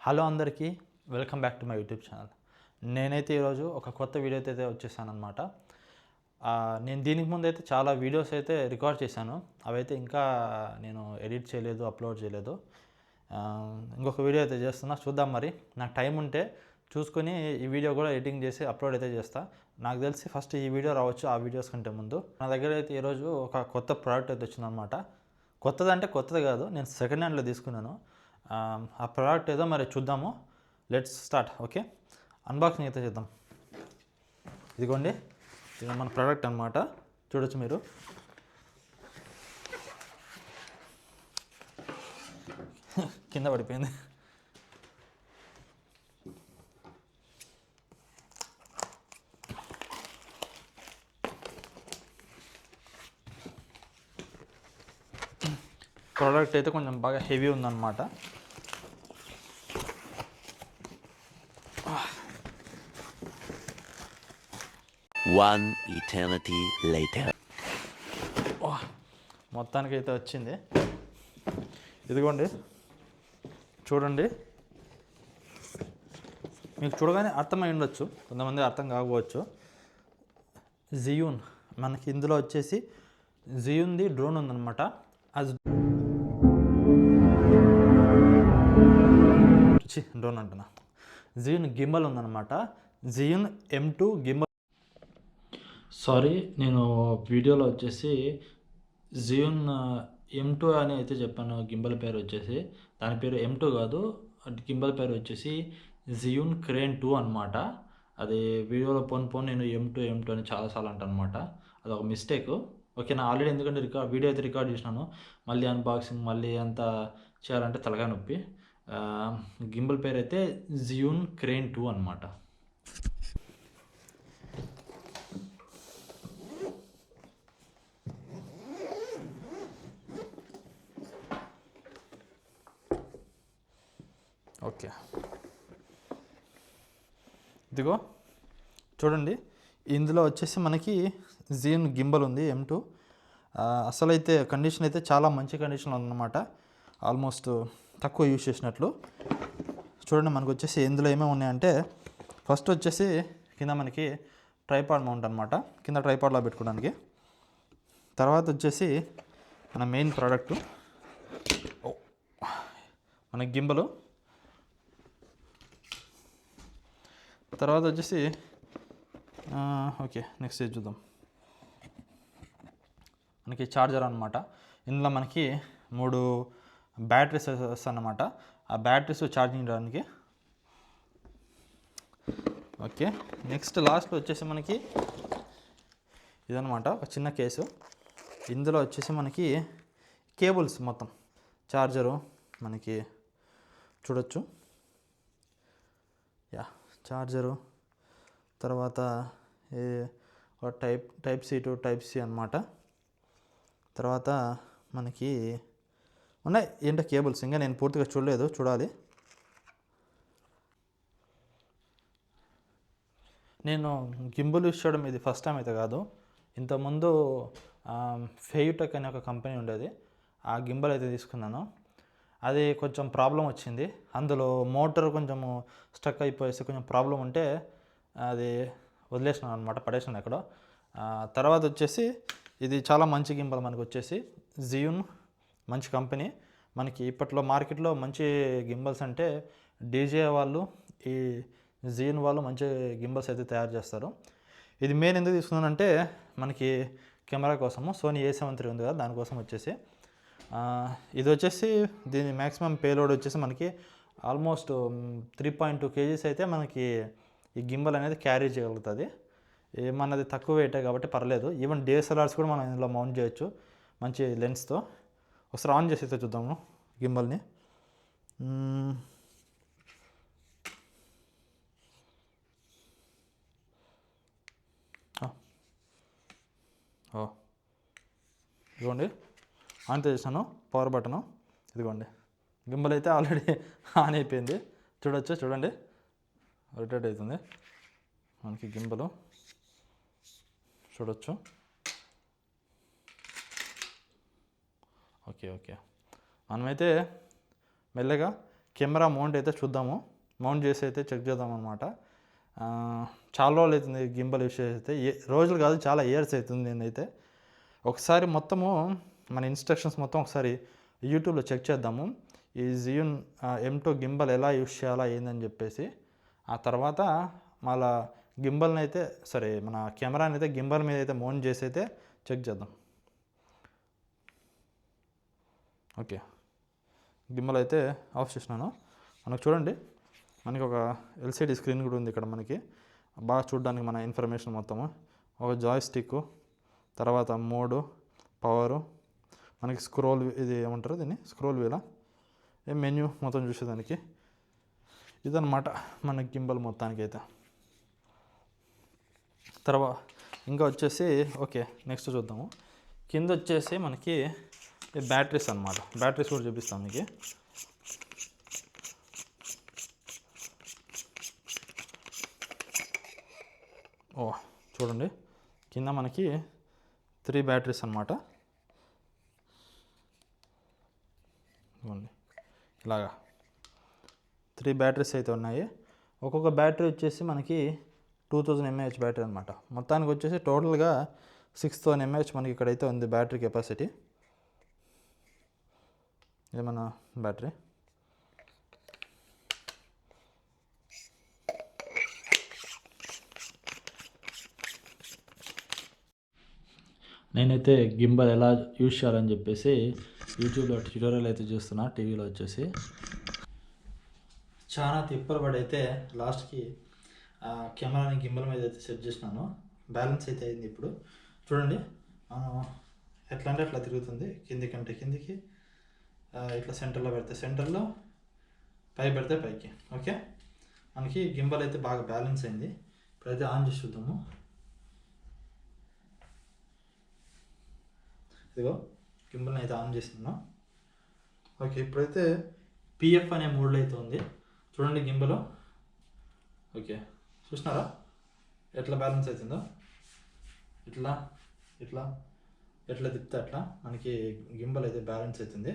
Hello అందరికీ, welcome back to my YouTube channel. నేనైతే ఈరోజు ఒక కొత్త వీడియో అయితే వచ్చేసానమాట. నేను దీనికి ముందు అయితే చాలా వీడియోస్ అయితే రికార్డ్ చేశాను. అవైతే ఇంకా నేను ఎడిట్ చేయలేదు, అప్లోడ్ చేయలేదు. ఇంకొక వీడియో అయితే చేస్తున్నా, చూద్దాం. మరి నాకు టైం ఉంటే చూసుకొని ఈ వీడియో కూడా ఎడిటింగ్ చేసి అప్లోడ్ అయితే చేస్తా. నాకు తెలిసి ఫస్ట్ ఈ వీడియో రావచ్చు ఆ వీడియోస్ కంటే ముందు. నా దగ్గర అయితే ఈరోజు ఒక కొత్త ప్రోడక్ట్ అయితే వచ్చిందనమాట. కొత్తదంటే కొత్తది కాదు, నేను సెకండ్ హ్యాండ్లో తీసుకున్నాను. ఆ ప్రోడక్ట్ ఏదో మరి చూద్దాము. Let's start. ఓకే, అన్బాక్సింగ్ అయితే చేద్దాం. ఇదిగోండి, ఇది మన ప్రోడక్ట్ అనమాట. చూడొచ్చు మీరు. కింద పడిపోయింది. ప్రోడక్ట్ అయితే కొంచెం బాగా హెవీ ఉందన్నమాట. One eternity later. మొత్తానికి అయితే వచ్చింది. ఇదిగోండి, చూడండి. మీకు చూడగానే అర్థమై ఉండొచ్చు, కొంతమంది అర్థం కాకపోవచ్చు. జియూన్ మనకి ఇందులో వచ్చేసి జియూన్ది డ్రోన్ ఉందన్నమాట. డ్రోన్ అంటున్నా, జియూన్ గింబల్ ఉందన్నమాట. జియూన్ M2 గింబల్. సారీ, నేను వీడియోలో వచ్చేసి జియూన్ M2 అని అయితే చెప్పాను. గింబల్ పేరు వచ్చేసి, దాని పేరు M2 కాదు, గింబల్ పేరు వచ్చేసి జియూన్ క్రేన్ 2 అనమాట. అది వీడియోలో పోను నేను M2 అని చాలాసార్లు అంటాను అనమాట. అదొక మిస్టేక్. ఓకే, నా ఆల్రెడీ ఎందుకంటే వీడియో అయితే రికార్డ్ చేసినాను, మళ్ళీ అన్బాక్సింగ్ మళ్ళీ అంతా చేయాలంటే తలకాయ నొప్పి. గింబల్ పేరు అయితే జియూన్ క్రేన్ 2 అనమాట. ఓకే, ఇదిగో చూడండి. ఇందులో వచ్చేసి మనకి జియూన్ గింబల్ ఉంది M2. అసలు అయితే కండిషన్ అయితే చాలా మంచి కండిషన్లో ఉందన్నమాట. ఆల్మోస్ట్ తక్కువ యూజ్ చేసినట్లు. చూడండి, మనకు వచ్చేసి ఇందులో ఏమేమి ఉన్నాయంటే, ఫస్ట్ వచ్చేసి కింద మనకి ట్రైపాడ్ మౌంట్ అనమాట, కింద ట్రైపాడ్లో పెట్టుకోవడానికి. తర్వాత వచ్చేసి మన మెయిన్ ప్రోడక్టు మన గింబలు. తర్వాత వచ్చేసి ఓకే, నెక్స్ట్ చూద్దాం. మనకి ఛార్జర్ అనమాట. ఇందులో మనకి 3 బ్యాటరీస్ వస్తాయన్నమాట. ఆ బ్యాటరీస్ ఛార్జింగ్ చేయడానికి. ఓకే, నెక్స్ట్ లాస్ట్లో వచ్చేసి మనకి ఇదనమాట, ఒక చిన్న కేసు. ఇందులో వచ్చేసి మనకి కేబుల్స్ మొత్తం, ఛార్జరు మనకి చూడొచ్చు. ఛార్జరు, తర్వాత type C to type C అనమాట. తర్వాత మనకి ఉన్నాయి ఏంటో కేబుల్స్, ఇంకా నేను పూర్తిగా చూడలేదు, చూడాలి. నేను గింబల్ యూస్ చేయడం ఇది ఫస్ట్ టైం అయితే కాదు. ఇంతకుముందు ఫెయుటెక్ అనే ఒక కంపెనీ ఉండేది, ఆ గింబల్ అయితే తీసుకున్నాను. అది కొంచెం ప్రాబ్లం వచ్చింది. అందులో మోటార్ కొంచెము స్టక్ అయిపోయేసి కొంచెం ప్రాబ్లం ఉంటే అది వదిలేసినాను అనమాట, పడేసినాను ఎక్కడో. తర్వాత వచ్చేసి ఇది చాలా మంచి గింబల్ మనకు వచ్చేసి. జియూన్ మంచి కంపెనీ. మనకి ఇప్పట్లో మార్కెట్లో మంచి గింబల్స్ అంటే డీజే వాళ్ళు, ఈ జియూన్ వాళ్ళు మంచి గింబల్స్ అయితే తయారు చేస్తారు. ఇది మెయిన్ ఎందుకు తీసుకున్నానంటే, మనకి కెమెరా కోసము సోనీ A7 III ఉంది కదా, దానికోసం వచ్చేసి. ఇది వచ్చేసి దీని మ్యాక్సిమం పేలోడ్ వచ్చేసి మనకి ఆల్మోస్ట్ 3.2 kgs అయితే మనకి ఈ గింబల్ అనేది క్యారీ చేయగలుగుతుంది. మనది తక్కువ వెయిటే కాబట్టి పర్లేదు. ఈవెన్ DSLRs కూడా మనం ఇందులో మౌంట్ చేయొచ్చు మంచి లెన్స్తో. ఒకసారి ఆన్ చేసి అయితే చూద్దాము గింబల్ని. ఇదిగోండి, ఆన్ చేసాను పవర్ బటను. ఇదిగోండి, గింబల్ అయితే ఆల్రెడీ ఆన్ అయిపోయింది. చూడండి, రొటేట్ అవుతుంది మనకి గింబలు. చూడొచ్చు. ఓకే, మనమైతే మెల్లగా కెమెరా మౌంట్ అయితే చూద్దాము, మౌంట్ చేసి అయితే చెక్ చేద్దాం అనమాట. చాలా రోజులు అవుతుంది గింబల్ యూస్ చేసి అయితే, రోజులు కాదు చాలా ఇయర్స్ అవుతుంది. నేనైతే ఒకసారి మొత్తము మన ఇన్స్ట్రక్షన్స్ మొత్తం ఒకసారి యూట్యూబ్లో చెక్ చేద్దాము, ఈ జియోన్ M2 గింబల్ ఎలా యూస్ చేయాలా ఏందని చెప్పేసి. ఆ తర్వాత మళ్ళా గింబల్ని అయితే మన కెమెరాని అయితే గింబల్ మీద అయితే మౌంట్ చేసి అయితే చెక్ చేద్దాం. ఓకే, గింబల్ అయితే ఆఫ్ చేసినాను. మనకు చూడండి, మనకి ఒక LCD స్క్రీన్ కూడా ఉంది ఇక్కడ, మనకి బాగా చూడడానికి మన ఇన్ఫర్మేషన్ మొత్తము. ఒక జాయ్ స్టిక్, తర్వాత మోడు, పవరు, మనకి స్క్రోల్, ఇది ఏమంటారు దీన్ని, స్క్రోల్ వీలా, మెన్యూ మొత్తం చూసేదానికి. ఇదన్నమాట మన గింబల్ మొత్తానికి అయితే. తర్వాత ఇంకా వచ్చేసి ఓకే, నెక్స్ట్ చూద్దాము. కింద వచ్చేసి మనకి బ్యాటరీస్ అన్నమాట. బ్యాటరీస్ కూడా చూపిస్తాను మీకు. చూడండి, కింద మనకి 3 బ్యాటరీస్ అన్నమాట. ఇలాగా 3 బ్యాటరీస్ అయితే ఉన్నాయి. ఒక్కొక్క బ్యాటరీ వచ్చేసి మనకి 2000 mAh బ్యాటరీ అనమాట. మొత్తానికి వచ్చేసి టోటల్గా 6000 mAh మనకి ఇక్కడైతే ఉంది బ్యాటరీ కెపాసిటీ. ఏమన్నా బ్యాటరీ నేనైతే గింబల్ ఎలా యూజ్ చేయాలని చెప్పేసి యూట్యూబ్లో ట్యూటోరియల్ అయితే చూస్తున్నా, టీవీలో వచ్చేసి. చాలా తిప్పలు పడి అయితే లాస్ట్కి కెమెరాని గింబల్ మీద అయితే సెట్ చేసినాను. బ్యాలెన్స్ అయితే అయింది. ఇప్పుడు చూడండి, ఎట్లా అంటే అట్లా తిరుగుతుంది, కిందికి అంటే కిందికి, ఇట్లా సెంటర్లో పెడితే సెంటర్లో, పై పెడితే పైకి. ఓకే, మనకి గింబల్ అయితే బాగా బ్యాలెన్స్ అయింది. ఇప్పుడైతే ఆన్ చేసి చూద్దాము. ఇదిగో గింబల్ని అయితే ఆన్ చేస్తున్నాను. ఓకే, ఇప్పుడైతే PF అనే మోడ్లో అయితే ఉంది. చూడండి గింబల్. ఓకే, చూసినారా ఎట్లా బ్యాలెన్స్ అవుతుందో? ఇట్లా ఇట్లా ఎట్లా తిప్పితే అట్లా మనకి గింబల్ అయితే బ్యాలెన్స్ అవుతుంది.